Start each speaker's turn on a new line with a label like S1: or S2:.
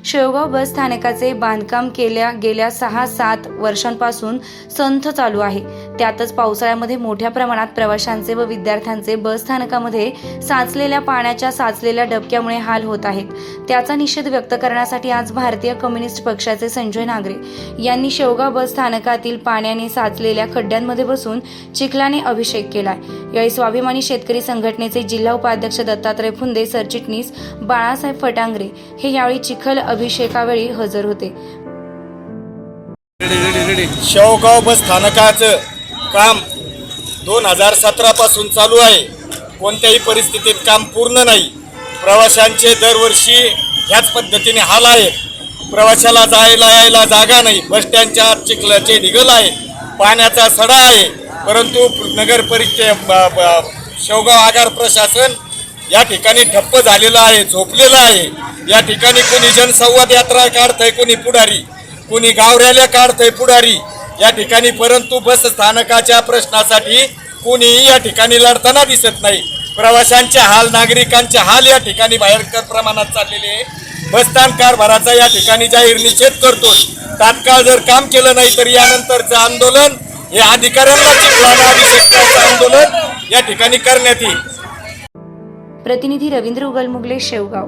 S1: शेवगाव बस स्थानकाचे बांधकाम गेल्या 6-7 वर्षांपासून संथ चालू आहे। त्यातच पावसाळ्यामध्ये मोठ्या प्रमाणात प्रवाशांचे व विद्यार्थ्यांचे बस स्थानकामध्ये साचलेल्या पाण्याच्या साचलेल्या डबक्यामुळे हाल होत आहेत। त्याचा निषेध व्यक्त करण्यासाठी आज भारतीय कम्युनिस्ट पक्षाचे संजय नागरे यांनी शेवगाव बस स्थानकातील पाण्याने साचलेल्या खड्ड्यांमध्ये बसून चिखलाने अभिषेक केलाय। यावेळी स्वाभिमानी शेतकरी संघटनेचे जिल्हा उपाध्यक्ष दत्तात्रय फुंदे, सरचिटणीस बाळासाहेब फटांगरे हे यावेळी चिखल अभिषेकावेळी हजर होते।
S2: शेवगाव बस स्थानकाचं काम 2017 पासून चालू आहे। कोणत्याही परिस्थितीत काम पूर्ण नाही। प्रवाशांचे दरवर्षी ह्याच पद्धतीने हाल आहेत। प्रवाशाला जायला यायला जागा नाही। बस स्टँडच्या आत चिखलाचे ढिगल आहे, पाण्याचा सडा आहे। परंतु नगर परिषद शेवगाव आगार प्रशासन या ठिकाणी ठप्प झालेलं आहे, झोपलेलं आहे। या ठिकाणी कोणी जनसंवाद यात्रा काढतंय, कोणी पुढारी, कोणी गाव रॅल्या काढतंय पुढारी या ठिकाणी। परंतु बस स्थानकाच्या प्रश्नासाठी कोणीही या ठिकाणी लढताना दिसत नाही। प्रवाशांचे हाल, नागरिकांचे हाल या ठिकाणी भयंकर प्रमाणात चाललेले आहे। बसस्थान कारभाराचा या ठिकाणी जाहीर निषेध करतो। तात्काळ जर काम केलं नाही तर यानंतरचं आंदोलन हे अधिकाऱ्यांना चिखलाने अभिषेकाचं आंदोलन या ठिकाणी करण्यात येईल।
S1: प्रतिनिधी रवींद्र उगलमुगले, शेवगाव।